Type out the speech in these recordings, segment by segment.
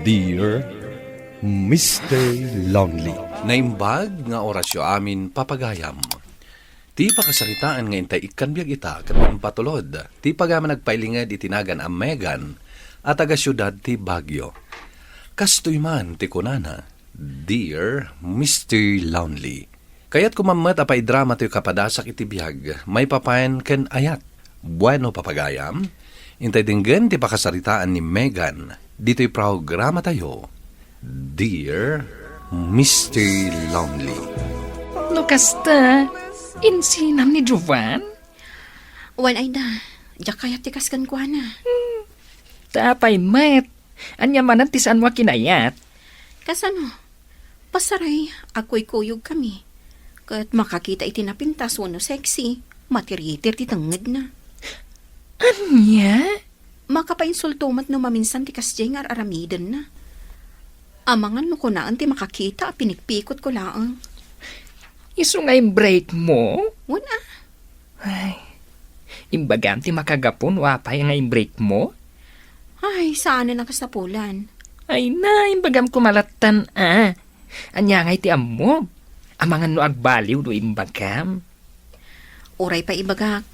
Dear Mr. Lonely. Naimbag nga orasyo amin papagayam. Ti pakasaritaan nga intay ikan biyag ita kat patulod. Ti pagaman nagpailingad itinagan ang Megan at taga syudad ti Baguio. Kastoy man ti kunana, Dear Mr. Lonely. Kaya't kumamat apay drama ti kapadasak iti biyag, may papayan ken ayat. Bueno papagayam, intay dinggan ti pakasaritaan ni Megan. Dito'y programa tayo, Dear Mr. Lonely. No kasta, insinam ni Jovan? Wan ay da, diya kaya tikas kan kwa na. Tapay met, anya manan tisan mo kinayat. Kasano, pasaray, ako'y kuyog kami. Kat makakita itinapintas wano sexy, matiritir titangad na. Anya? Makapainsultumat no maminsan tikas jay nga aramidan na. Amangan no kunaan ti makakita, pinikpikot ko laang. Iso nga yung break mo? Wan ah. Ay, imbagam ti makagapon wapay nga yung break mo? Ay, saan na nakasapulan? Ay na, imbagam kumalatan Anya nga iti ammo. Amangan no agbaliw do imbagam. Uray pa ibagak.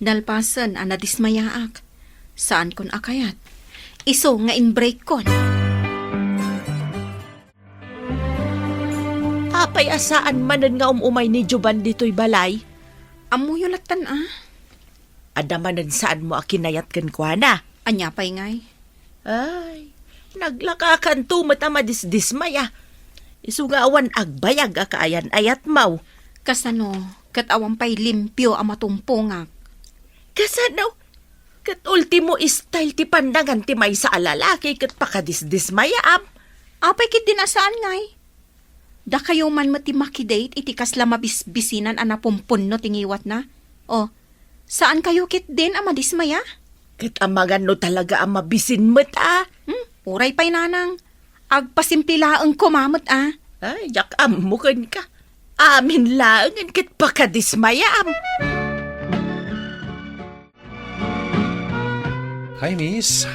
Dalpasan, anadismayaak. Saan kon akayat? Iso nga in-break kon. Apay asaan manan nga umumay ni Joban dito'y balay? Amuyo latan ah. Adamanan saan mo akinayat kan kwa na? Anya pa'y ngay. Ay, naglakakan to matamadis-dismaya. Isugawan agbayag akaayan ayat mau. Kasano, katawang pa'y limpyo ang matumpungak. Kasano? Kat ultimo style ti pandangan ti may sa alalaki kat pakadis-dismaya am. Apay kit dinasaan ngay. Da kayo man matimakidate itikas la mabisbisinan ang napumpun no tingiwat na. O, saan kayo kit din ang madismaya? Kat amagan no talaga ang mabisin mo't Uray pa'y nanang. Agpasimpilaang kumamot Ay, yak amukan ka. Amin laangan kat pakadismaya am. Hi, miss.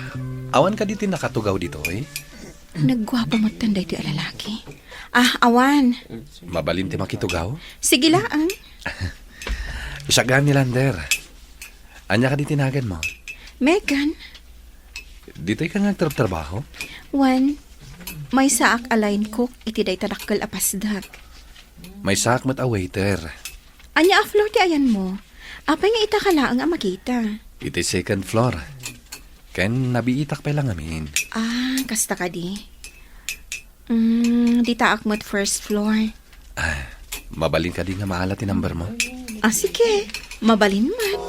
Awan ka dito nakatugaw dito, eh? Nagwapo mo't tanday ti alalaki. Awan. Mabalin ti makitugaw? Sige laang. Isagam ni Lander. Anya ka di tinagan mo? Megan, Dito'y ka nagtrabaho? wan, may saak alain cook iti day tadakkel apasdak. May sakmat a waiter. Anya a floor ti ayan mo. Apay nga ita ka laang ang makita. Iti second floor. Ken nabiitak pa lang amin. Kasta ka di. Di taak mo't first floor. Mabalin ka di nga maala ti number mo? Sige, mabalin man.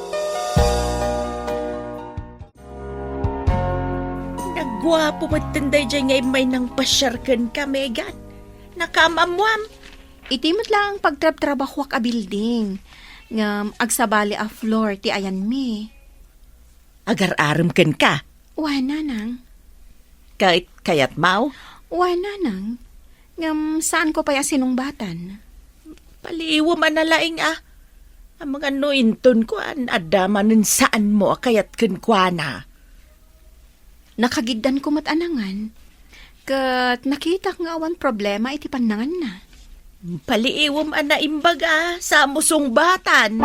Nagwapo matanday dyan nga may nang pasyarkan ka, Megan. Nakamamwam. Iti mo't lang pagtrab-trabahwak a building. Ngam agsabali a floor ti ayan mi. Agar-aram kan ka. Wana nang. Kahit kayat mau. Wana nang. Ngam saan ko pa sinungbatan? Paliiwa man na laing Ang mga nointon ko adamanin saan mo kayat kan kwa na. Nakagiddan ko mat anangan. Kat nakita nga awan problema iti panangan na. Paliiwam na imbaga sa musong batan.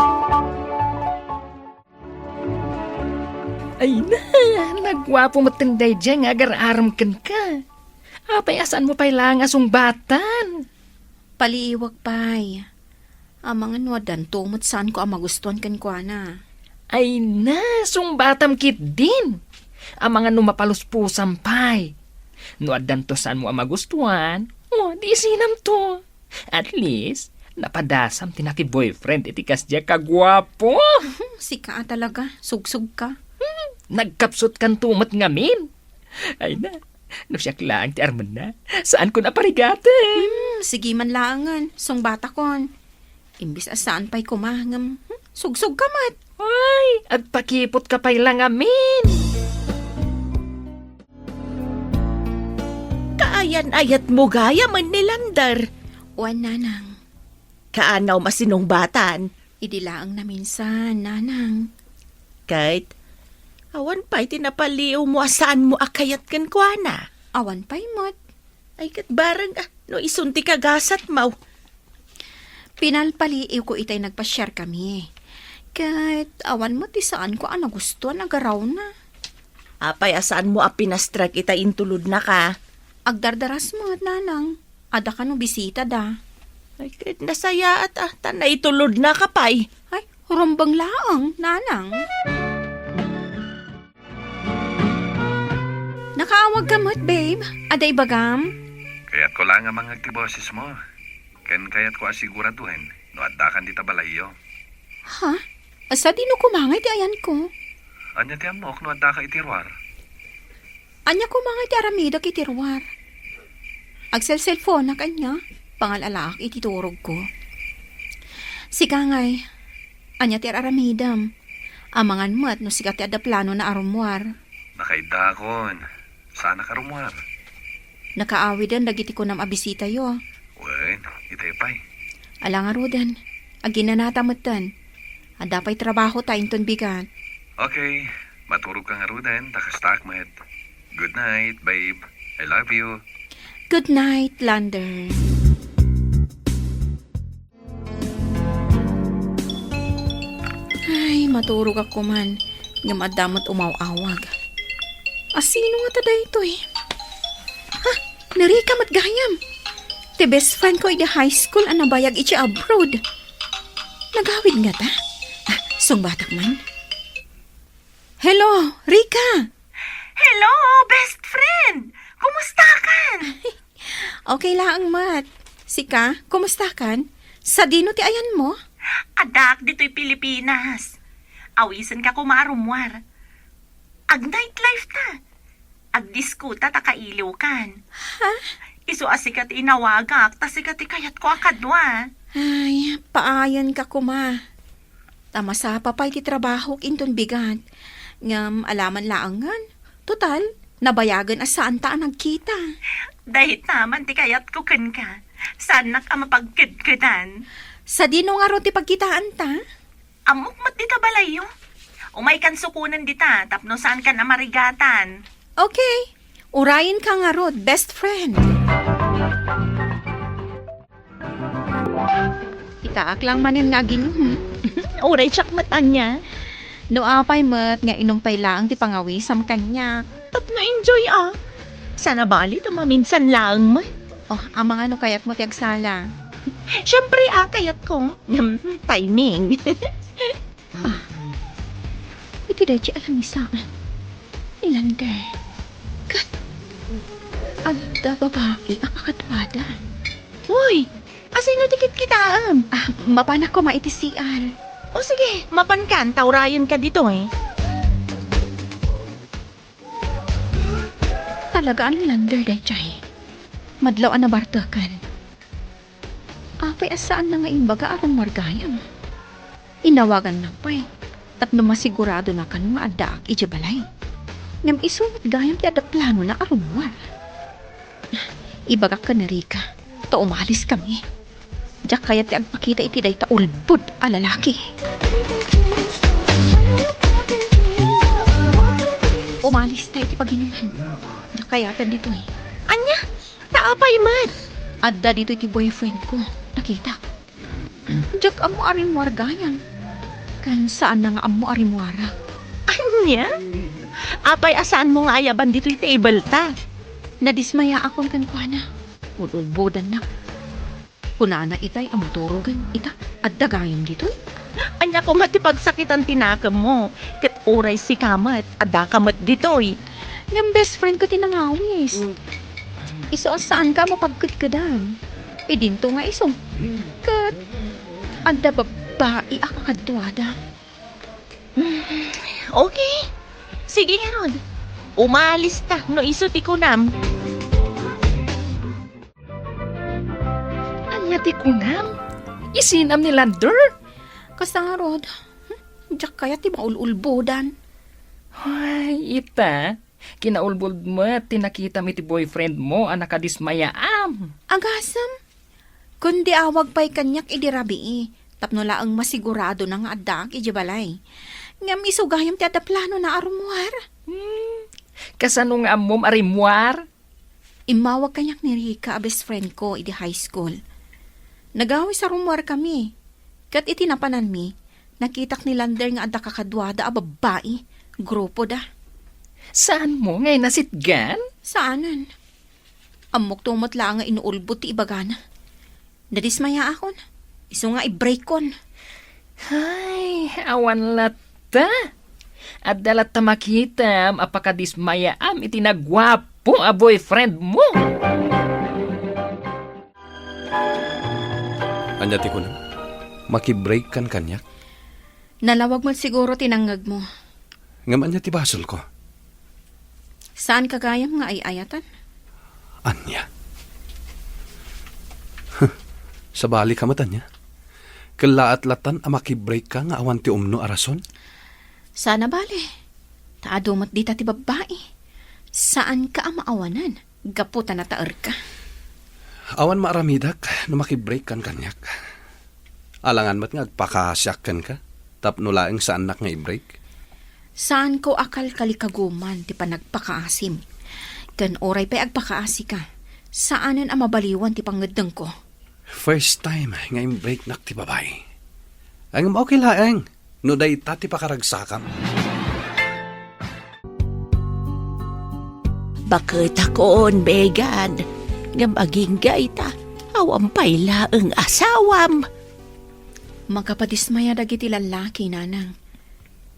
Ay na, nagwapo matinday dyan nga agar-aram kan ka. Apay asaan mo pa'y lang asong batan? Paliiwag pa'y. Amangan wadan tumot saan ko ang magustuhan kan kwa na. Ay na, sungbatam kit din. Ang mga numapalus-pusam pa'y. No adan to saan mo ang magustuhan, di sinam to. At least, napadasam tinaki-boyfriend itikas dya kagwapo. Sika talaga, sugsug ka. Nagkapsot kan tumat ngamin. Ay na, no siyak lang ti Arman na. Saan ko naparigate? Sige man laangan, song bata kon. Imbis asaan pa'y kumahangam, sugsug ka mat. Ay, agpakipot ka pa'y lang amin. Kaayan-ayat mo gaya man ni Lander. Wan nanang, Kaanaw masinong batan. idilaang na minsan, nanang. Kahit awan pa'y tinapaliw mo asaan mo akayat kan kwa na. Awan pa'y mat. Ay kat barang no isunti ka gasat maw. Pinalpaliiw ko itay nagpa-share kami. Kahit awan mo ti saan ko ang nagustuhan agaraw na. Apay asaan mo pinastrak ita intulod na ka. Agdardaras mo at nanang. Ada ka no bisita da. Ay kat nasaya at tanay itulod na ka pay. Ay, hurumbang laang, nanang. Nakaawag ka mo't, babe. Aday bagam? Kaya't ko lang ang mga boses mo. Kaya't ko asiguraduhin. No addakan di tabalayo. Ha? Asa di no kumangay ti ayan ko? Anya ti amok no adda ka itirwar. Anya kumangay ti aramida kitirwar. Agsel-cellphone na kanya. Pangalalaak ititurog ko. Sigangay. Anya ti aramidam. Amangan mat no sikat ti adda plano na arumwar. Nakaidakon. Sana karumwar. Nakaawi din dagiti ko nam abisita yo. Wen, itay pay. Alang arudan. Aginanatamutan. Adapay trabaho tayong ton bigat. Okay, maturog kang arudan, takastak met. Good night, babe. I love you. Good night, Lander. Ay, maturog ako man. Nga madamot umaw-awag. Asino nga tada ito eh? Ha? Narika matgayam. The best friend ko ida high school ang nabayag iti abroad. Nagawid nga ta? Sungbatak man. Hello, Rika. Hello, best friend! Kumusta kan? Okay lang, Mat. Sika, kumusta kan? Sa dino ti ayan mo? Adak dito'y Pilipinas. Awisan ka kumarumwar. Ag nightlife ta. Ag diskuta ta kailiw kan. Ha? Isu asikat inawagak, tasikat kayat ko akadwa. Ay, paayan ka kuma. Tama sa papay ti trabaho inton bigat. Ngam alaman laangan. Total, nabayagan asaan ta ang nagkita. Dahit naman ti kayat ko kan ka. Sanak ang mapagkidkidan. Sa dino nga ro ti pagkitaan ta? Amok mat dita balayo. Umay kan sukunan dita, tapno saan ka na marigatan. Okay, urayin ka nga ro, best friend. Itaak lang manin nga ginuhon. Uray siyak matan niya. No apay mat nga inumpay lang ti pangawisam kanya. Tapno enjoy Sana bali maminsan lang mo. Oh, ang mga no kayat mo ti agsala. Siyempre kayat ko. Timing. Iti dahi alam isa. Ilander. Kat. Adda babae ang akatwada. Uy, asino tikit kitaan? Mapanak ko maiti CR. O sige, mapankan, taurayan ka dito eh. Talaga ang lander dahi chay. Madlaw na bartakan. Apay asaan na nga imbaga arang margayam. Inawagan na pa eh. Tapno masigurado na ka nung maadaak ijabalay. Ngam isunod gayam ti ada plano na arumwar. Ibagak ka na Rika. To umalis kami. Diyak kaya ti agpakita iti day taulbud a lalaki. Umalis tayo ti paginuman. Diyak kaya ta dito eh. Anya, taapay man. Adda dito iti boyfriend ko. Nakita. Diyak amo arimwar gayam. Kan saan na nga amo arimwara. Anya? Apay asaan mo nga ayaban dito yung table ta? Nadismaya akong kankwana. Ululbudan na. Kunana itay amuturugan ita at dagayam dito. Anya ko matipagsakitan tinakam mo. Kat oray si kamat, ada kamat ditoy. Ng best friend ko tinangawis. Iso saan ka mo pagkutkudan? Dinto nga iso. Kat, anda babae akakadwada. Okay. Sige Rod. Umalis ta, no iso ti kunam. Anya ti kunam? Isinam ni Lander? Kasarod. Diyak kaya ti maululbudan. Ay, ita. Kinaulbuld mo at tinakita mi ti boyfriend mo ang nakadismayaam. Agasam. Kundi awag pa'y kanyak idirabi tapno laang masigurado na nga addaak ijabalay. Ngam isugayam ti ada plano na arumwar. Kasano nga amom arimwar? Imawag kanyak ni Rika, a best friend ko, iti high school. Nagawi sa rumwar kami. Kat iti napanan mi, nakitak ni Lander nga adda kakadwada a babae. Grupo da. Saan mo ngay nasitgan? Saanan? Amok tumot lang nga inuulbot ti ibagana. Nadismaya akon. Iso nga i-break kon. Ay, awan lata. At dalat ta makitam, apakadismayaam iti nagwapo a boyfriend mo. Anyati ko na. Makibreak kan kanyak. Nalawag mo siguro tinanggag mo. Ngam anya ti basol ko. Saan kagayam nga ay ayatan? Anya. Sa bali ka mata niya. Kalaat-latan a makibreak ka nga awan ti umno arason. Sana bale. Taadumot dita ti babae. Saan ka maawanan? Gaputan na taer ka. Awan maaramidak no makibreak kan kanyak. Alangan mat nga agpakasyakan ka. Tapno laeng sa anak nga i-break. Saan ko akal kalikaguman ti panagpakaasim? Kan oray pa agpakaasi ka. Saanan ang mabaliwan ti pangadang ko? First time nga i-break nak ti babay. Ang okay laeng. No day tati pakaragsakam. Bakit akoon, Megan? Nga maging gaita, awang payla ang asawam. Magkapadismaya dagiti lalaki, nanang.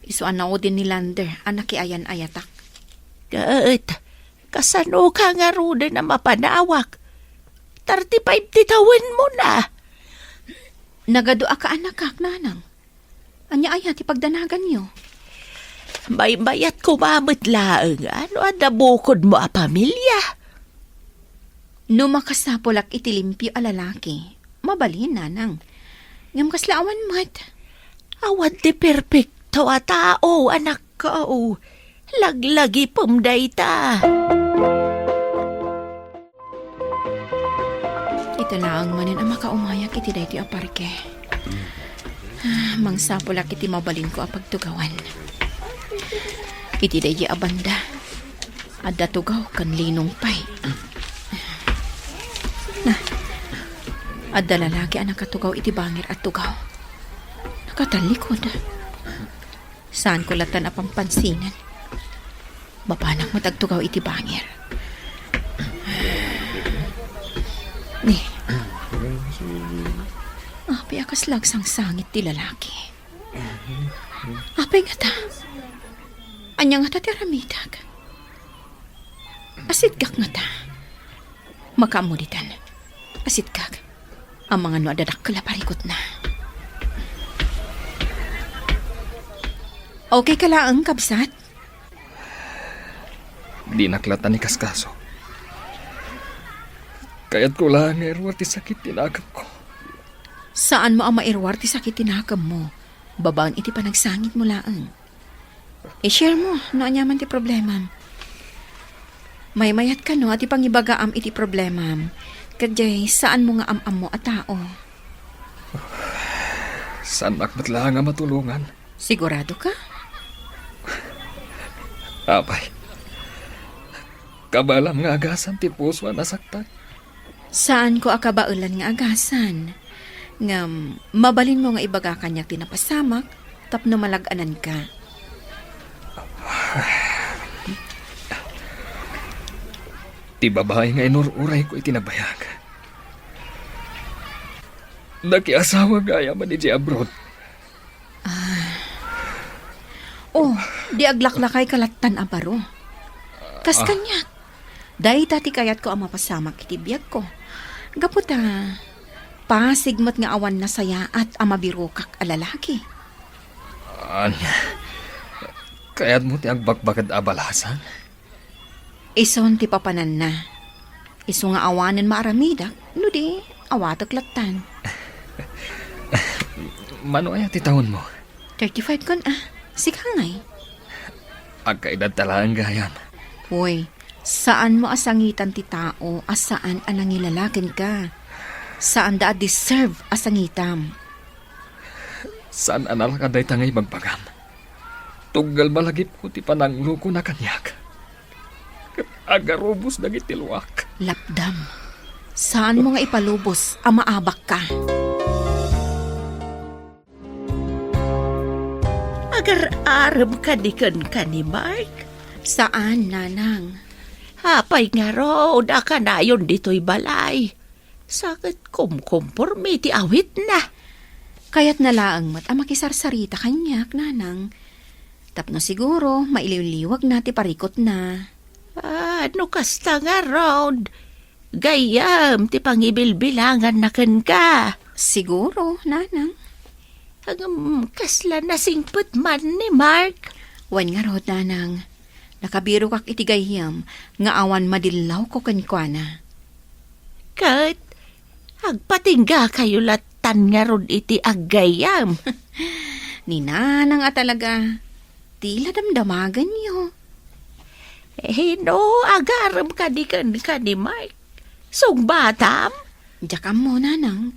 Isuan na din ni Lander, anak ayan ayatak. Kat, kasano ka nga ruda na mapanawak? 35 titawin mo na. Nagadua ka anak kak, nanang. Anya ayat ipagdanagan niyo. May mayat kumamit laang, ano ang nabukod mo a pamilya? No makasapolak itilimpyo a lalaki, mabalin, nanang. Ngam kaslaawan mat. Awan ti perfecto a tao, anak ko. Laglagi pumday ta. Ito lang manin ang makaumayak iti dahi ti aparke. Mangsapolak iti mabalin ko a pagtugawan. Iti dahi abanda. Adda tugaw kan linong pay. Adda lalaki ang nakatugaw iti bangir at tugaw. Nakatalikod. Saan ko latan a pampansinan? Bapanak mo tagtugaw iti bangir. Ni. Apay akas lagsang sangit ti lalaki. Apay nga ta. Anya nga ta ti ramidag. Asit kak nga ta. Makamuditan. Asit kak. Ang mga no adadak kalaparikot na. Okay ka lang, kabsat? Di naklatan ni kaskaso. Kaya't ko lang erwar ti sakit tinagam ko. Saan mo ang mairwar ti sakit tinakam mo? Babaan iti panagsangit mo laang. I-share mo, no anyaman ti problemam. May mayat ka no, at ipangibagaam iti problemam. Kadyay, saan mo nga am mo at tao? Saan akmat lang nga matulungan? Sigurado ka? Apay. Kabalam nga agasan ti puso nasaktan. Saan ko akabaulan nga agasan? Ngam, mabalin mo nga ibaga kanyak tinapasamak, tapno malaganan ka. Ti babae nga inururay ko itinabayag. Nakiasawa gaya man ni abroad. Oh, di aglaklakay kalatan abaro. Kas kanyak. Dahi tati kayat ko ang mapasamak itibiyag ko. Gaputa, pasigmat nga awan na saya at amabirukak alalaki. Anya, kaya't mo ti agbakbakad abalasan? Ison ti papanan na. Iso nga awanan maaramidak, no di, awatak latan. Mano ay ti taon mo? 35 kon sikangay. Agkaedad talaan gayam. Hoy, saan mo asangitan ti tao, asaan anangilalakin ka? Saan da deserve asangitam? Saan analakaday tangay magpagam? Tunggal malagip ko ti pananglo ko na kanyak. Agarubos dagiti luwak. Lapdam, saan mo nga ipalubos ang maabak ka? Agar-arab ka di ka ni Mark. Saan, nanang? Hapay nga raw, da ka na yun dito'y balay. Sakit kumkumpurmi ti awit na. Kaya't nalaang mat ang makisarsarita kanyak, nanang. Tapno siguro, mailiwliwag na ti parikot na. Ano kasta nga raw? Gayam, ti pangibilbilangan na kan ka. Siguro, nanang. Kasla na singput man ni Mark. Wan nga rod, nanang. Nakabiro kak itigayam, nga awan madilaw ko kanikwana. Kat, agpatingga kayo latan nga rod iti aggayam. Ni nanang at talaga, tila damdamagan niyo. No, agaram ka di Mark. Song batam? Diyakam mo, nanang.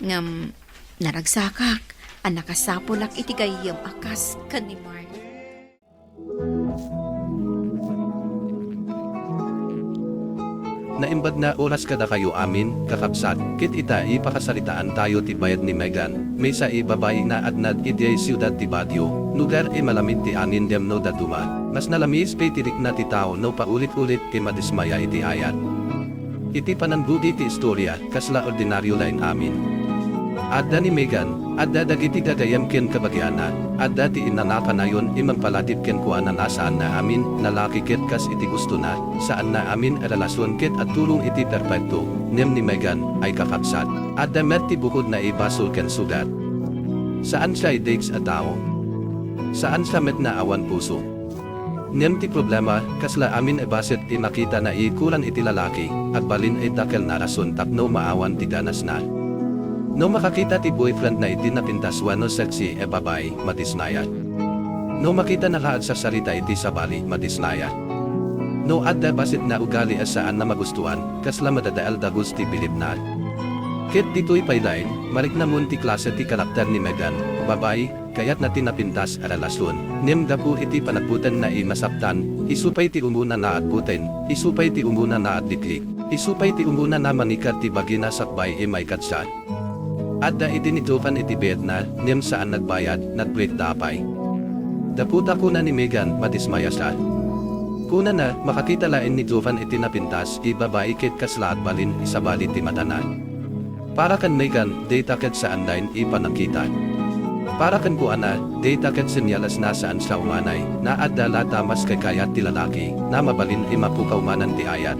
Ngam, naragsakak, ang nakasapulak itigayam akas ka ni Mark. Naimbag na oras kada kayo amin, kakapsat, kit ita ipakasalitaan tayo ti bayad ni Megan, may sa ibabay na adnad iti siyudad ti Baguio, lugar e malamit ti anin dem no daduma, mas nalamis pe tirik na ti tao no paulit-ulit kay madismaya iti ayat. Iti pananbudi ti istorya, kasla ordinaryo lain amin. Adda ni Megan, adda dagiti gagayam ken kabagyana, adda ti inanaka na yon imang palatip ken kuana na saan na amin, nalaki ket kas iti gusto na, saan na amin relasyon ket at tulong iti perpekto, nem ni Megan, ay kakapsat, adda met ti bukod na ibasol ken sugat. Saan siya idigs at tao? Saan siya met na awan puso? Nem ti problema, kasla amin ibasit makita na ikulan iti lalaki, at balin ay dakel na rason takno maawan ti ganas na. No makakita ti boyfriend na iti napintaswan no seksi babay, madisnayat. No makita na kaad sa sarita iti sabali, madisnayat. No adda basit na ugali asaan na magustuhan, kasla madadaal dagos ti bilib na. Ket dito'y paylain, marik na mun ti klase ti karakter ni Megan, babay, kayat na tinapintas a relasyon. Nem dapu iti panagputan na masaptan, isupay ti umuna na at putin, isupay ti umuna na at diklik, isupay ti umuna na manikat ti bagina sakbay may katsa. Adda iti nitufan iti bed na, nem saan nagbayad, nagbreak dapay. Daputa kuna ni Megan, madismaya siya. Kuna na, makakita lain ni Tufan iti napintas, ibabae kit kaslaat balin, isabali ti matana. Para kan Megan, data ket saan lain ipanakita. Para kan kuana, data ket sinyalas na saan siya umanay, na adda lata mas kay kayat ti lalaki, na mabalin imapukaumanan ti ayat.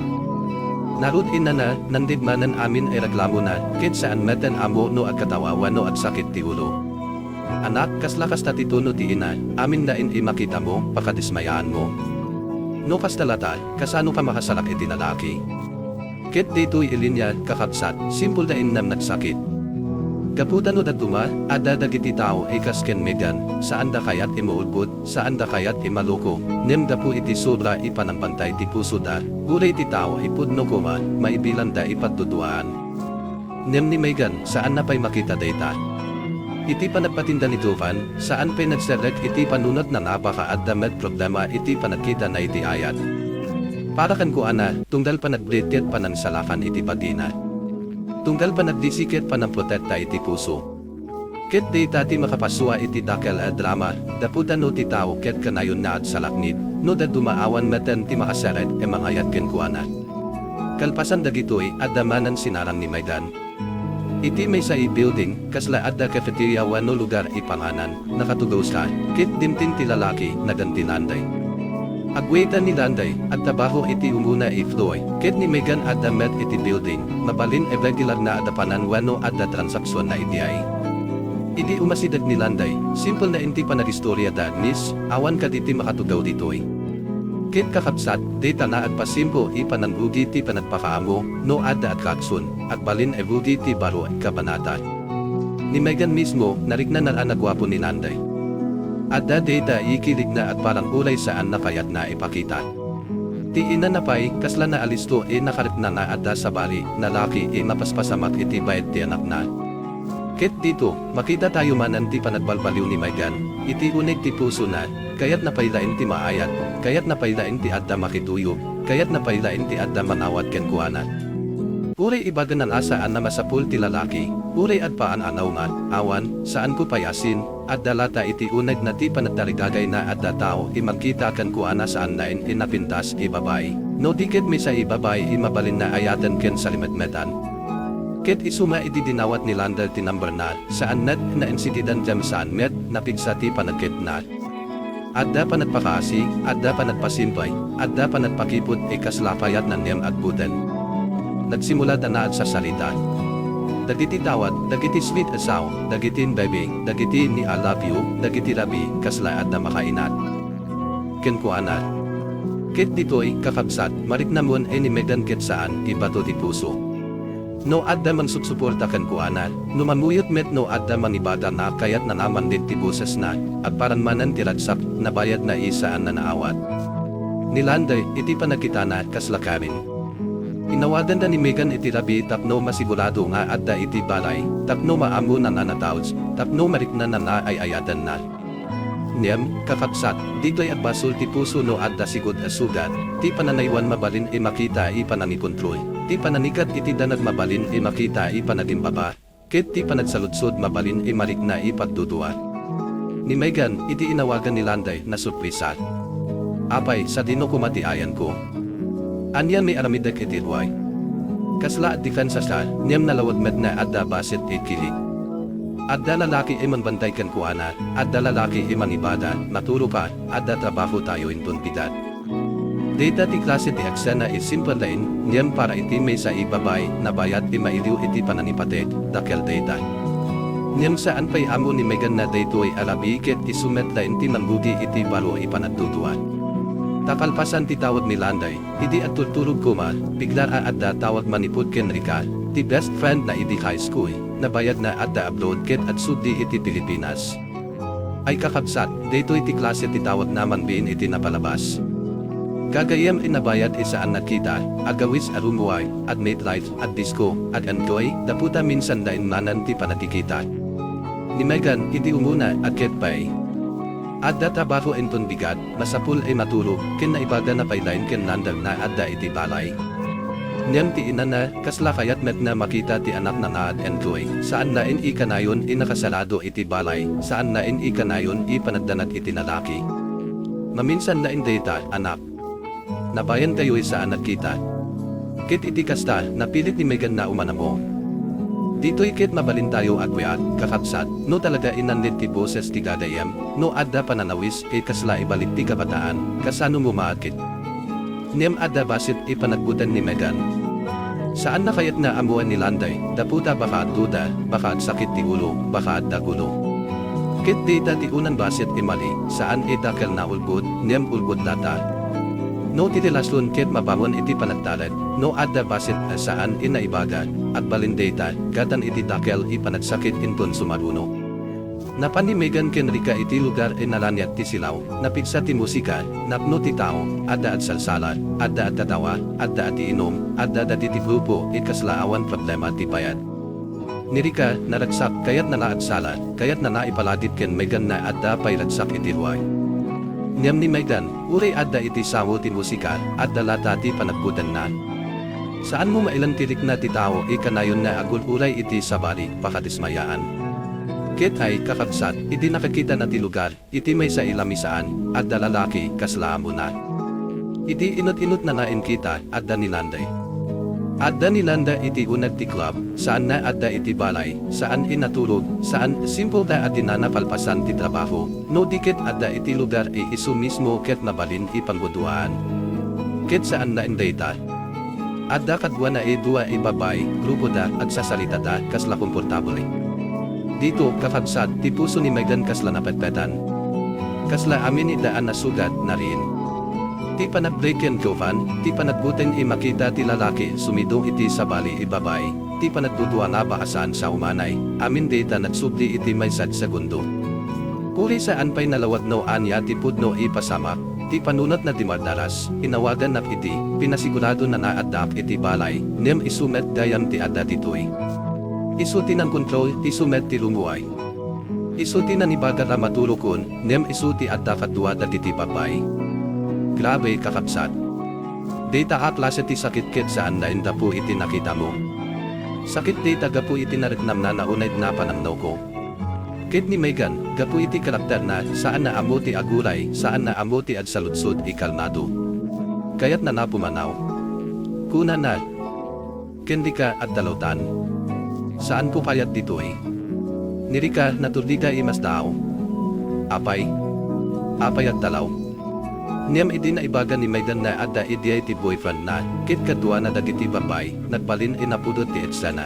Narud ina na, nandidmanan amin ay reklamo na, kit saan meten amo no at katawawa no at sakit ti ulo. Anak, kaslakas na tituno ti ina, amin na makita mo, pakadismayaan mo. No kastalata, kasano pa makasalak iti lalaki. Kit dito'y ilinya, kakapsat, simple na innam nagsakit. Kaputan no datuma, adda dagiti tao ay kasken Megan, saan da kayat imuulbod, saan da kayat imaloko, nem da po iti sobra ipanampantay ti puso da, gulay ti tao ipudno kuma, maibilan da ipatuduaan. Nem ni Megan, saan na pa'y makita data? Iti panagpatinda ni Tufan, saan pa'y nagserek iti panunot na napaka adda med problema iti panagkita na iti ayat. Para kan kuana, tungdal panagblitit panansalakan iti bagina. Tunggal panagdisiket panamprotekta iti puso. Ket di tati makapasua iti dakel a drama, daputan no ti tao ket kanayon na at salaknid, no da dumaawan meten ti makaseret mangayat ken kuana. Kalpasan dagitoy at damanan sinarang ni Megan. Iti may sa i-building, kasla adda cafeteria wano lugar ipanganan, nakatugaw sa, ket dimtin ti lalaki, nagantinanday. Agweta ni Landay, at tabaho iti umuna i-floy, ket ni Megan adda met iti building, mabalin regular na adapanan wano adda transaksyon na iti ay. Iti umasidag ni Landay, simple na inti panagistorya da, miss, awan ka diti makatugaw ditoy. Ket kakapsat, data na agpasimpo ipananbugi ti panagpakaamo, no adda at kaksun, agbalin ebugi ti baro at kabanata. Ni Megan mismo, narignan na anagwapo ni Landay. Adda data ikilig na at parang ulay saan na kayat na ipakita. Ti ina na pa'y, kasla na alisto nakarit na adda sa bali, na laki napaspasamak iti bayad ti anak na. Ket dito, makita tayo manan ti panagbalbaliw ni Megan, iti unig ti puso na, kayat napailain ti maayat, kayat napailain ti adda makituyo, kayat napailain ti adda manawat ken kuana. Uri ibagan ng asaan na masapul ti lalaki, uri at paan anaw nga, awan, saan ko payasin, at dalata iti uneg na ti panagdarigagay na at tao imagkita kan kuana saan na inapintas ibabay. No dikit mi sa ibabay imabalin na ayatan ken salimetmetan. Kit isuma iti dinawat ni Lander ti number na, saan net na insitidan jam saan met napigsa ti panagkit na. Adda panagpakasi, adda panagpasimpay, adda panagpakipot ikaslapayat na niyam agbuten. Nagsimula na sa salita. Dagiti tawad, dagiti sweet asaw, dagiti baby, dagiti ni I love you, dagiti rabi, kasla at na makainat. Kenkuana. Kit dito'y kakabsat, mariknamon ay ni Megan kit saan, ibato di puso. No adda man susuporta kenkuana, no mamuyot met no adda man ibada na kayat na naman dit ti buses na, at paran manan tiradsak, nabayad na isaan na naawat. Nilanday, iti panagkita na kasla kamin. Inawagan da ni Megan iti rabi tapno masigurado nga adda iti balay, tapno maamo na nanatawds, tapno marikna na naayayatan na. Niyam, kakapsat, digay at basol ti puso no adda sigod asugat, ti pananaywan mabalin e makita i pananikontrol, ti pananikat iti danag mabalin e makita i panadimbaba, ket ti panagsaludsod mabalin e marikna i pagdudua. Ni Megan, iti inawagan ni Landay na surprisat. Apay, sa dino kumatiayan ko. Anyan may aramidek itilway. Kasla at defensa sa niyam nalawad med na adda basit ikilig. Adda lalaki iman bantay kan kuana, adda lalaki iman ibada, maturo pa, adda trabaho tayo intun pidat. Data ti klase ti aksena is simple lain, niyam para iti may sa ibabay, na bayat imailiw iti pananipatek, dakel data. Niyam saan pa'y amo ni Megan na daytoy alabi ket isumet lain ti nambudi iti baro ipanagtutuan. Takalpasan ti tawag ni Landay, idi at tulturog kuma, bigla adda tawag manipod ken Rika, ti best friend na idi high school, nabayad na adda upload ket at sudi iti Pilipinas. Ay kakabsat, daytoy ti klase ti tawag naman biin iti napalabas. Gagayem inabayad isaan nakita, agawis arumuay, at nightlife, at disco, at enjoy, daputa minsan dain manan ti panatikita. Ni Megan, idi umuna at ket pay. Adda trabaho enton bigat, masapul ay matulog, ken naibaga na paylain ken nandang na adda iti balay. Niyam ti ina na, kasla kayat met na makita ti anak na naad enjoy, saan na in ikanayon inakasalado iti balay, saan na in ikanayon ipanagdanat iti nalaki. Maminsan na in data, anak. Nabayan kayo'y saan nagkita. Kit iti kasta, napilit ni Megan na umanamo. Dito'y kit mabalin tayo agwiat, kakapsat, no talaga inandit ti boses ti gagayam, no adda pananawis, kasla ibalik ti kabataan, kasano mumaakit. Niyam adda basit ipanagbutan ni Megan. Saan na kayat na amuan ni Landay, daputa baka duda, baka sakit ti ulo, baka dagulo. Kit dita ti unan basit imali, saan idakal na ulbud, niyam ulbud data. No ti relasyon ket mabawon iti panagtalad, no adda basit saan inaibaga, at balindeta, gatan iti dakel ipanagsakit inton sumaruno. Napan ni Megan ken Rika iti lugar nalanyat ti silaw, napigsa ti musika, napno ti tao, adda at salsala, adda at tatawa, adda at iinom, adda at iti grupo, ikaslaawan problema ti bayad. Ni Rika, naragsak, kayat na naadsala, kayat na naipaladit ken Megan na adda pay ragsak iti huway. Niyam ni Megan, uri adda iti sawo ti musika, adda lata ti panagbudan na. Saan mo mailang tirik na ti tao ikanayon na agul-uray iti sabali, pakadismayaan. Ket ay kakabsat, iti nakakita na ti lugar, iti may sa ilamisaan, adda lalaki, kasla mo na. Iti inot-inot na nain kita, adda ni Landay. Adda ni Landa iti unag ti club, saan na adda iti balay, saan inatulog, saan simple da at inanapalpasan ti trabaho, no dikit adda iti lugar isu mismo ket nabalin ipangguduaan. Ket saan na indayta. Adda kadwa na dua ibabay, grupo da, agsasalita da, kasla komportable. Dito, kakabsat, ti puso ni Megan kasla napetpetan. Kasla amin idaan na sugat na rin. Ti panagbreken kovan, ti panagbuten makita ti lalaki sumidong iti sabali ibabay, ti panagtutuwa na bakasan sa umanay, amin data nagsubdi iti may sad segundo. Kuri saan pa'y nalawag no anya ti pudno ipasamak, ti panunot na di mardaras, inawagan na iti, pinasigurado na naadap iti balay, nem isumet dayam ti adda titoy. Isuti ng kontrol, isumet ti lumuay. Isuti na nibagat na matulukon, nem isuti adda kadwa da titi babay. Grabe kakabsat. Data a klase ti sakit ket saan na inda po iti nakita mo. Sakit data gapu iti narignam na naunay na panamnaw ko. Ket ni Megan, gapu iti karakter na saan na amo ti agulay, saan na amo ti ad saludsod ikalmado. Kayat na napumanaw. Kuna na, kendi ka at dalautan. Saan po payat dito eh? Nirika naturdiga imas dao. Apay at dalaw. Niyam idi na ibaga ni Megan na adda idi ti boyfriend na, kit kadwa na dagiti babay, nagbalin inapudot ti etsana.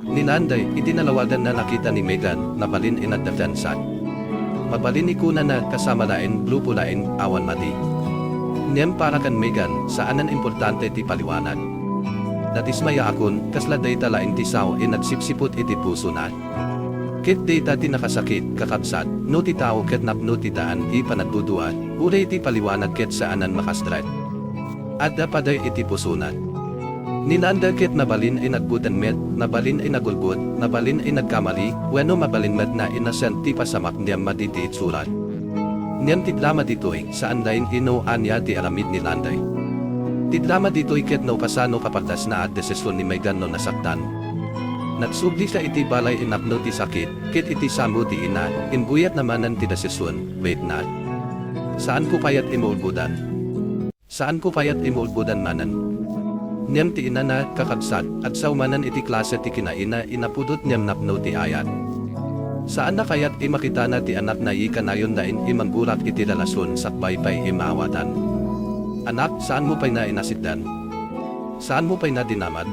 Ninanday, idi nalawagan na nakita ni Megan, nabalin inaddefansan. Mabalin ni kuna na kasama lain, grupo lain, awan mati. Niyam para kan Megan, saanan importante ti paliwanag. Natismaya akon, kasla data lain ti sao nagsipsipot iti puso na. Kit data ti nakasakit, kakabsat, no ti tao ket napno ti daan ipanagbuduan, uray ti paliwanag ket saanan makastret. Adda paday iti pusunan. Ninanda ket nabalin ay nagbudan met, nabalin ay nagulbud, nabalin ay nagkamali, weno mabalin met na innocent ti pasamak niyam maditi itsurat. Niyam tidlama ditoy, saan lain ino anya ti aramid ni Landay. Tidlama ditoy ket no pasano kapagdas na at desisyon ni Megan no nasaktan. Nagsubli sa iti balay inapno ti sakit, kit iti sambo ti ina, inbuyat namanan ti desisyon, wait na. Saan ko payat imulbudan? Saan ko payat imulbudan manan? Niyam ti ina na kakabsat, at saumanan iti klase ti kinaina inapudot niyam napno ti ayat. Saan na kayat imakita na ti anak na ikanayon dain imanggurak iti lalasyon sakbay pay imaawatan? Anak, saan mo pay na inasitdan? Saan mo pay na dinamad?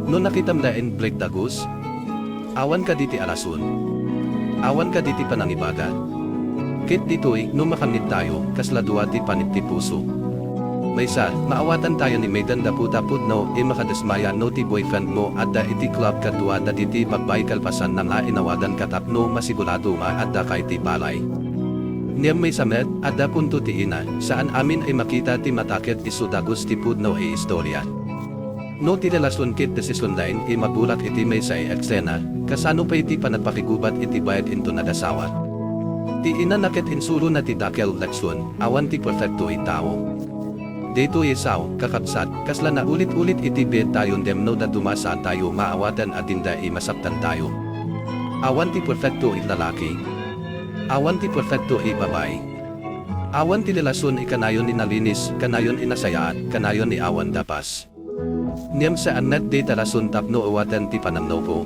No nakitam lain Blake Dagus, awan ka diti alasun. Awan ka diti panangibaga. Kit ditoy, no makamit tayo, kasladua ti panit ti puso. Maysa, maawatan tayo ni Megan daput-daput no, makadesmaya no ti boyfriend mo adda iti club kadua da diti magbay kalpasan na nga inawadan katap no masigurado ma adda kay ti balay. Niyam may samet, adda punto ti ina, saan amin ay makita ti mataket isu Dagus ti pudno e istorya. No ti relasyon kit desisyon lain mabulak iti may sa eksena, kasano pa iti panagpakigubat iti bayad into nagasawa. Ti ina nakit insulo na ti dakel leksyon, awan ti perfecto tao. Dito isaw, kakabsat, kasla na ulit-ulit iti bed tayo demno na dumasaan tayo maawatan at dinda masaptan tayo. Awan ti perfecto lalaki. Awan ti perfecto babae. Awan ti relasyon kanayon inalinis, kanayon inasayaan, kanayon awan dapas. Niyam sa anat de talasun tapno awatan ti panamno po.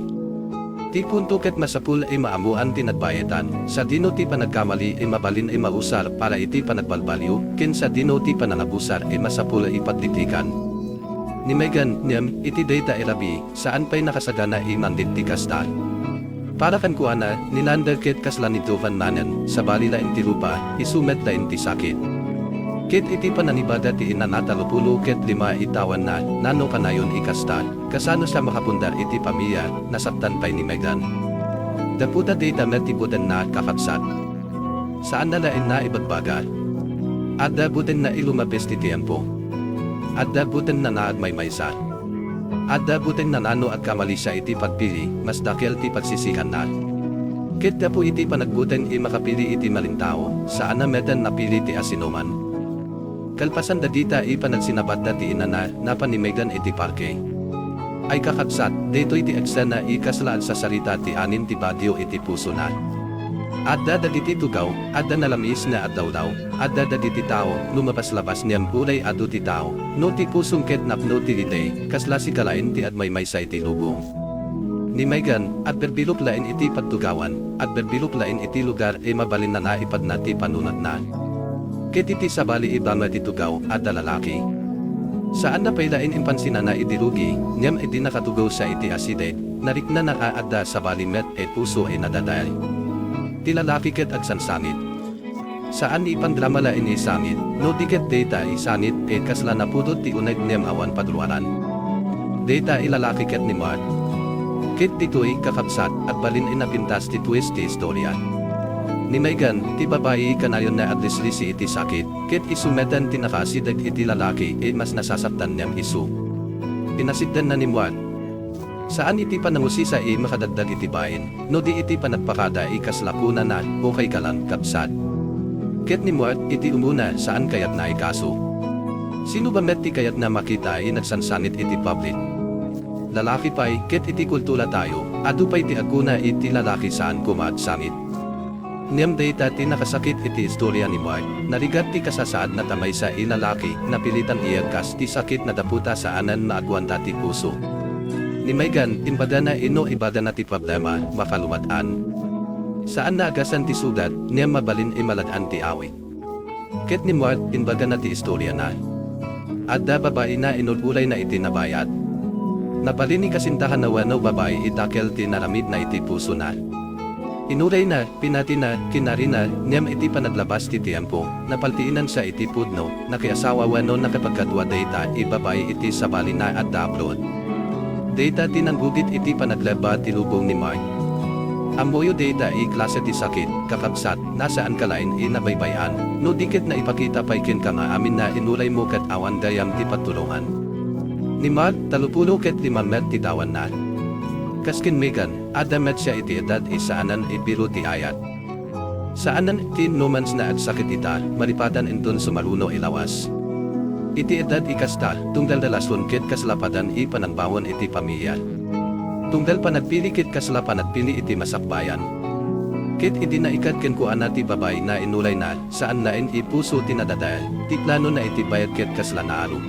Ti punto ket masapul maamuan ti nagbayetan, sa dino ti panagkamali mabalin mausar para iti panagbalbalyo, ken sa dino ti panangabusar masapul ipagditikan. Ni Megan, niyam, iti data labi, saan pa'y nakasagana mandit ti kasta. Para kan kuana, ninanda ket kasla ni Dovan manen, sa bali lain ti lupa, isumet lain ti sakit. Ket iti pananibada ti inanatalupulo ket 5 itawan na, nano kanayon ikasta, kasano siya makapundar iti pamilya, nasaktan pa'y ni Megan. Daputa data metibudan na kakabsat. Saan na lain na ibagbaga? Adda buten na ilumabes ti tiempo. Adda buten na naagmay maysa. Adda buten na nano at kamali siya iti pagpili, mas dakel ti pagsisihan na. Ket dapo iti panagbuten makapili iti malintao, saan na medan napili ti asinuman. Kalpasan dadita panagsinabad dati inana, napan ni Megan iti parke. Ay kakabsat, dito iti eksena kaslaan sa sarita ti anin ti badyo iti puso na. Adda daditi tugaw, adda nalamis na addaw-daw, adda daditi tao, lumabas-labas niyam ulay adu ti tao, no ti pusong ket napno ti ditay, kasla si kalain ti admay may ti lubong. Ni Megan, at berbilok lain iti pagtugawan, at berbilok lain iti lugar mabalin na naipad na ti panunat na. Ket iti sabali ibama ti tugaw, adda lalaki. Saan na pailain impansinan na idilugi, niyam iti nakatugaw sa iti aside, narikna na aadda sabali met puso nadaday. Ti lalaki ket agsansangit. Saan ipangdrama lain isangit, no diket data isangit kasla napudot ti uneg niyam awan padruaran. Data ilalaki ket ni Mark. Ket ditoy kakabsat at balin inapintas ti twist ti istorya. Ni Megan, ti babae kanayon na adlislisi iti sakit, ket isumedan ti nakasidag iti lalaki mas nasasaktan niyang isu. Pinasiddan na ni Mwad. Saan iti panangusisa makadagdag iti bayin, no di iti panagpakada kaslakuna na, okay ka lang, kabsat. Ket ni Mwad, iti umuna saan kayat na ikaso. Sino ba met ti kayat na makita ay nagsansanit iti public? Lalaki pa'y ket iti kultura tayo, adu pa'y ti aguna iti lalaki saan kumagsangit. Niyam data ti nakasakit iti istorya ni Mark, narigat ti kasasaad na tamay sa ilalaki, napilitan iagkas ti sakit na daputa sa anan na agwanta ti puso. Ni Megan, imbaga na ino ibada na ti problema, makalumataan. Saan na agasan ti sugat, niyam mabalin imaladaan ti awit. Ket ni Mark, imbaga na ti istorya na. Adda babae na inululay na iti nabayat. Nabalin ni kasintahan na wano babae itakel ti naramid na iti puso na. Inuray na, pinati na, kinari na, niyam iti panaglabas ti tiyempo, napaltiinan sa iti pudno, na kay asawa wano nakapagkadwa data ibabay iti sabali na at upload. Data tinanggugit iti panaglaba ti lubong ni Mark. Amboyo data i klase ti sakit, kakabsat, nasaan kalain inabaybayan, no dikit na ipakita pa'y kin ka nga amin na inuray mo kat awan dayam ti patulungan. Ni Mark, 35 met ti tawan na. Kaskin Megan, adamet siya iti edad isaanan ibiro ti ayat. Saanan iti numans na at sakit ita, maripatan inton sumaruno ilawas. Iti edad ikasta, tungdal dalason kit kaslapadan ipanangbawon iti pamilya. Tungdal panagpili kit kasla panagpili iti masakbayan. Kit iti na ikat kenkuan ti babay na inulay na, saan na in ipuso tinadadal, ti plano na iti bayad kit kasla na aro.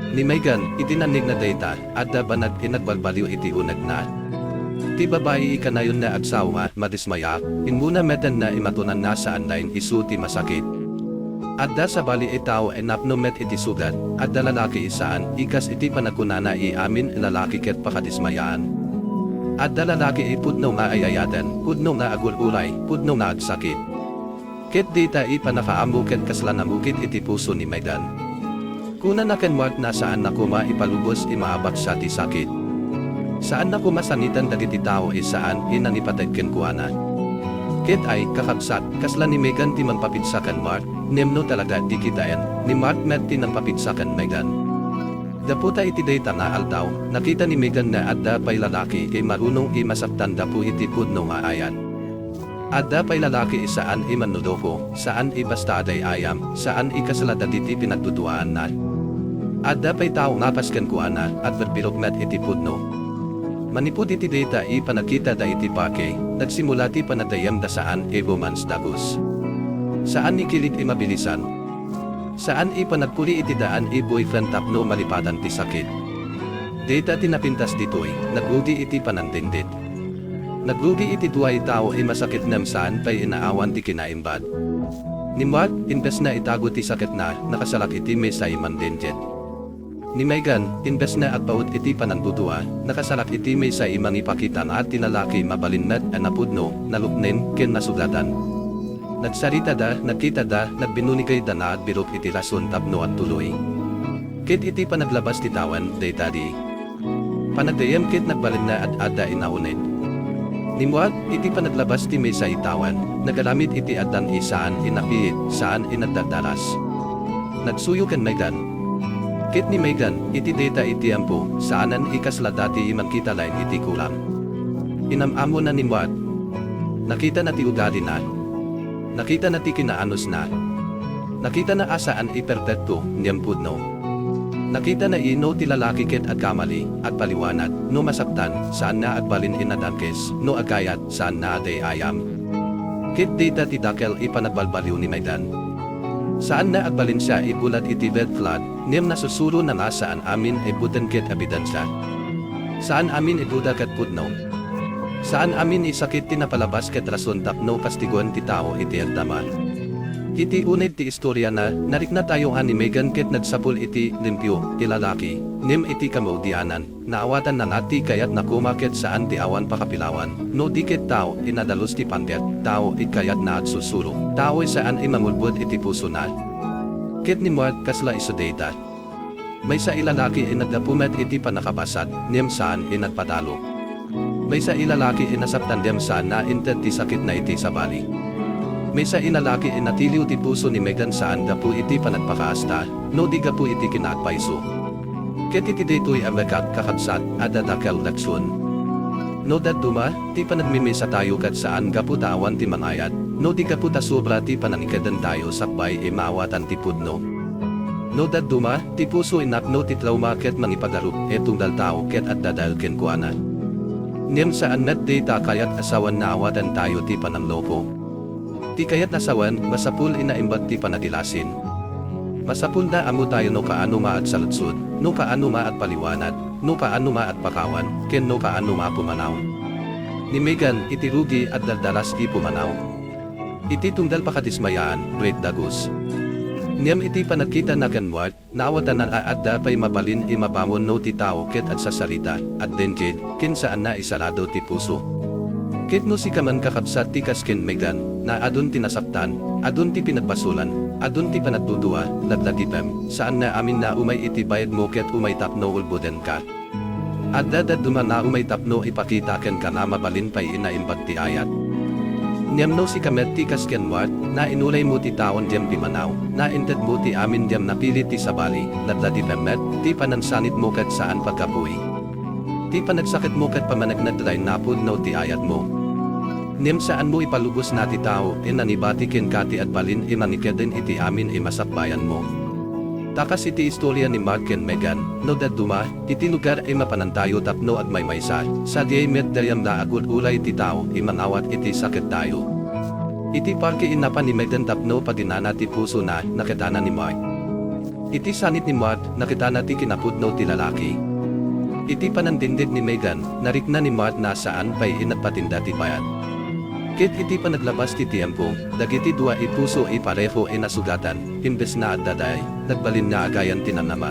Ni Megan, itinanig na data, adda banag inagbalbaliw iti unag na. Ti babae ikanayon na agsawa, madismaya, inmuna metan na imatunan na saan na isu ti masakit. Adda sa bali itaw enapnomet iti sugat, adda lalaki isaan, ikas iti panakunana amin lalaki ket pakadismayaan. Adda lalaki pudno nga ayayatan, pudno nga agululay, pudno nga agsakit. Ket dita ipanakaambo ket kaslanamukit iti puso ni Megan. Kuna na ken Mark na saan na kuma ipalubos imaabak sa ti sakit. Saan na kumasanitan dagiti tao saan inanipatid ken kuana. Ket ay kakabsat, kasla ni Megan ti magpapitsakan Mark, nemno talaga di kitayan, ni Mark met ti nagpapitsakan Megan. Daputa iti dayta nga aldaw, nakita ni Megan na adda pay lalaki marunong masaktan dapu iti pudno nga ayat. Adda pay lalaki saan manudoko, saan basta aday ayam, saan ikasalada diti pinagtutuaan na. Adda pay tao nga paskan kuana, at berbirok met iti pudno. Manipud iti data panakita da iti pake, nagsimula ti panadayam da saan romance dagus. Saan ikilit mabilisan. Saan panagpuli iti daan boyfriend tapno malipatan ti sakit. Data tinapintas ditoy, nagudi iti panandindit. Naglugi iti duay tao masakit nam saan pa'y inaawan ti kinaimbad. Ni Mark, imbes na itago ti sakit na, nakasalak iti may sa imandinjet. Ni Megan, imbes na agbaut iti panandutua, nakasalak iti may sa imang ipakita na at tinalaki mabalinmet anapudno, naluknin, ken nasugatan. Nagsarita da, nagkita da, nagbinunigay da na at birok iti lason tapno at tuloy. Kit iti panaglabas ti tawan, data di. Panagdayem kit nagbalin na at ada inaunid. Nimuat, iti panaglabas ti may sa itawan, nagalamit iti adan isaan inapiit, saan inadadaras. Nagsuyo ken Megan. Kit ni Megan, iti data iti ampo, saanan ikasla dati imagkita lain iti kulang. Inamamo na nimuat. Nakita na ti ugali na. Nakita na ti kinaanos na. Nakita na asaan ipertekto, niyempudno. Nakita na ino ti lalaki ket agkamali, agpaliwanat, no masaktan, saan na agbalin inadangkes, no agayat, saan na aday ayam. Kit data ti dakel ipanagbalbaliw ni Megan. Saan na agbalin siya ibulat iti red flag, niyam nasusuro na nga saan amin ibuten ket ebidensya. Saan amin ibuda ket pudno. Saan amin isakit ti napalabas ket rason tapno kastigon ti tao iti agdama. Iti unid ti istorya na, narik na tayo ni Megan ket nagsapul iti limpyo, ilalaki, nim iti kamaudianan, naawatan na nati kayat nakumakit saan ti awan pakapilawan, no dikit tao, inadalos ti pandet, tao ikayat na at susuro, tao saan imamulbud iti puso na. Ket ni Mark kasla isodata. May sa ilalaki inagdapumet iti panakabasat, nim saan inagpadalo. May sa ilalaki inasaptan dem saan na inted ti sakit na iti sabali. May sa ilalaki inatiliw ti puso ni Megan saan dapu iti panagpakaasta, no di gapu iti kinagpaiso. Ket iti dito'y abakat kakabsat, adadakel leksyon. No daduma, ti panagmimisa tayo kat saan gapu tawan ti mangayat, no di gapu ta sobra ti pananikadan tayo sakbay imawatan ti pudno. No daduma, ti puso inapno ti trauma ket mangipagarup etong daltao ket at dadal ken kuana. Niyem saan met di ta kayat asawan na awatan tayo ti panamlopo. Ti kayat asawan, masapul inaimbat ti panadilasin. Masapul na amo tayo no kaano ma at saludsud, no kaano ma at paliwanad, no kaano ma at pakawan, ken no kaano ma pumanaw. Ni Megan, iti rugi at daldalas ti pumanaw. Iti tungdal pakadismayaan, great dagus. Niyam iti panagkita na kanwat, naawatan na aadda pa'y mabalin imapamon no ti tao ket at sasarita, at denjid, kin saan na isalado ti puso. Ket no si kaman kakabsat ti kaskin Megan, na adun tinasaptan, adun ti pinagbasulan, adun ti panagdudua, ladlagipem, saan na amin na umay iti bayad mo ket umay tapno ulbuden ka. Adda daduma na umay tapno ipakita ken ka na mabalin pa'y inaimbag ti ayat. Niyam no si kamet ti kaskenwat, na inulay mo ti taon diyam pimanaw, na inted mo ti amin diyam napili ti sabali, ladla ti pemet, ti panansanit mo kat saan pagkapuwi. Ti panagsakit mo kat pamanagnadlay napod no ti ayat mo. Niyam saan mo ipalubos na ti tao, inanibati ken kati at balin imanikeden iti amin imasakbayan mo. Takas iti istorya ni Mark ken Megan, no daduma, iti lugar ay mapanantayo tapno at may maysa, sa diay met daryam na agud ulay iti tao, imangawat iti sakit tayo. Iti parke inapan ni Megan tapno paginana ti puso na, nakitana ni Mark. Iti sanit ni Mark, nakitana ti kinapudno ti lalaki. Iti panandindig ni Megan, narikna ni Mark na saan pa'y inatpatinda ti bayad. Ket iti panaglabas ti tiempo, dagiti dua ipuso ipareho inasugatan, imbes na addaday, nagbalin na agayan tinanama.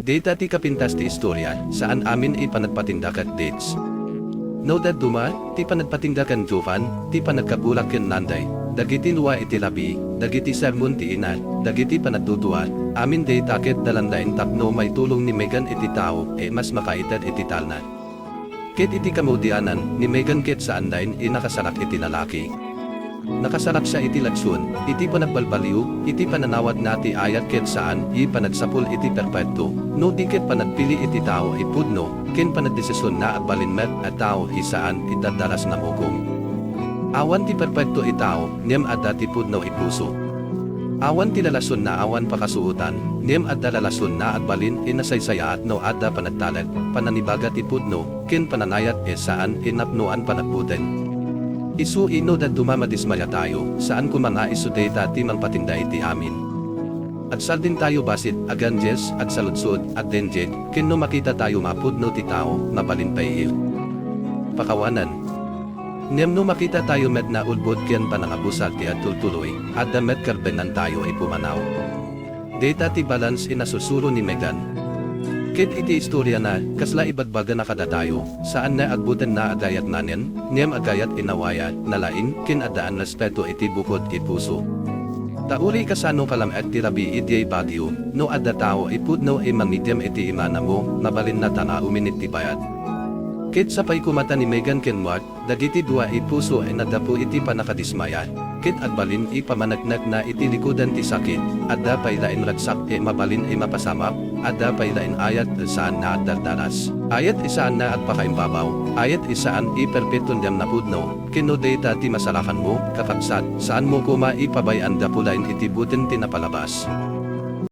Data ti kapintas ti istorya, saan amin ipanagpatindakat dates. No daduma, ti panagpatindakan Jovan, ti panagkabulak ken nanday, dagiti nuwa iti labi, dagiti sermon ti ina, dagiti panagdudua, amin day taket dalandain tapno may tulong ni Megan iti tao, mas makaitad iti talna. Ket iti kamudianan, ni Megan ket saan dain inakasarak iti lalaki. Nakasarak siya iti lagsun, iti panagbalbaliw, iti pananawad nati ayat ket saan, panagsapul iti perpekto, no di ket panagpili iti tao ipudno, ken panagdesisyon na agbalinmet at tao isaan itadaras na hukom. Awan ti perpekto itao, niyem adda ti pudno ipuso. Awan ti lalason na awan pakasuutan, niyem adda lalason na agbalin inasaysayaat no adda panagtalag, pananibaga ti pudno, ken pananayat saan inapnoan panagpuden. Isu ino daduma madismaya tayo, saan kumanga isudeta ti mangpatinda iti amin. At saldin tayo basit, aganjes, at saludsod, at denjed, ken no makita tayo mapudno ti tao, mabalin pa'y Pakawanan. Niyem no makita tayo met na ulbod ken panangabusag ti at tultuloy, at damet karbenan tayo ay pumanaw. Data ti balance inasusuro ni Megan. Ket iti istorya na, kasla ibagbaga na kada tayo, saan na agbutan na agayat nanen, niyem agayat inawaya, nalain, kin adaan respeto iti bukod ipuso. Tauri kasano kalamet ti rabi idyay bagyo, no adda tao ipudno mangidyam iti imana mo, mabalin na tana uminit ti bayad. Ket sapay kumata ni Megan ken Mark, dagiti dua ipuso nadapo iti panakadismaya, ket agbalin pamanagnag na iti likudan ti sakit, adda pay lain ragsak mabalin mapasamap, adda pay lain ayat saan na dardaras. Ayat isaan na agpakaimbabaw, ayat isaan perpetun diyam napudno, keno data ti masalakan mo, kakabsat, saan mo kuma ipabayan dapulain iti butin tinapalabas.